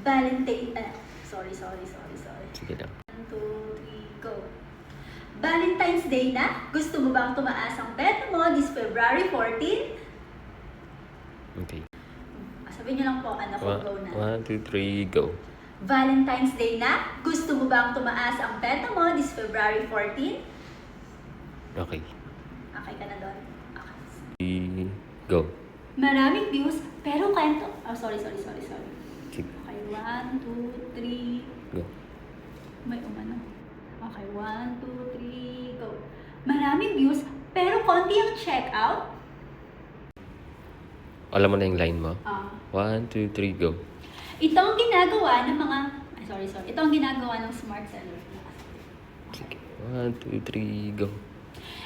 Sorry. Sige lang. 1, 2, 3, go. Valentine's Day na? Gusto mo bang tumaas ang pet mo this February 14? Okay. Sabihin niyo lang po, ano ko, go na. 1, 2, 3, go. Valentine's Day na? Gusto mo bang tumaas ang pet mo this February 14? Okay. Okay ka na doon? Okay. Go. Maraming views, pero kwento... Oh, sorry. Sige. Okay, 1, 2, 3... Go. May umano. Okay, 1, 2, 3, go. Maraming views, pero konti ang check-out. Alam mo na yung line mo? 1, 2, 3, go. Ito ang ginagawa ng mga... Sorry. Ito ang ginagawa ng smart seller. Sige. 1, 2, 3, go.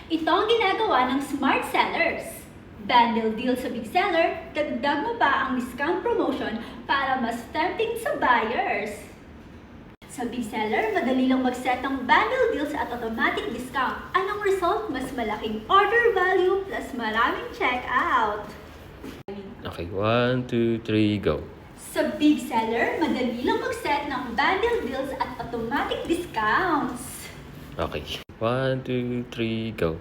Ito ang ginagawa ng smart sellers. Bundle deal sa big seller, dagdag mo pa ang discount promotion para mas tempting sa buyers. Sa big seller, madali lang mag-set ng bundle deals at automatic discount. Anong result? Mas malaking order value plus maraming checkout. Okay. 1, 2, 3, go. Sa big seller, madali lang mag-set ng bundle deals at automatic discounts. Okay. 1, 2, 3, go.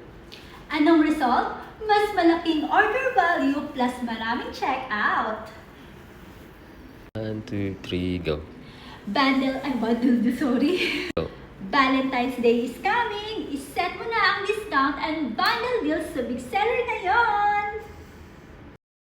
Anong result? Mas malaking order value plus maraming checkout. 1, 2, 3, go. Sorry. Go. Valentine's Day is coming! Iset mo na ang discount and bundle deals sa big seller ngayon!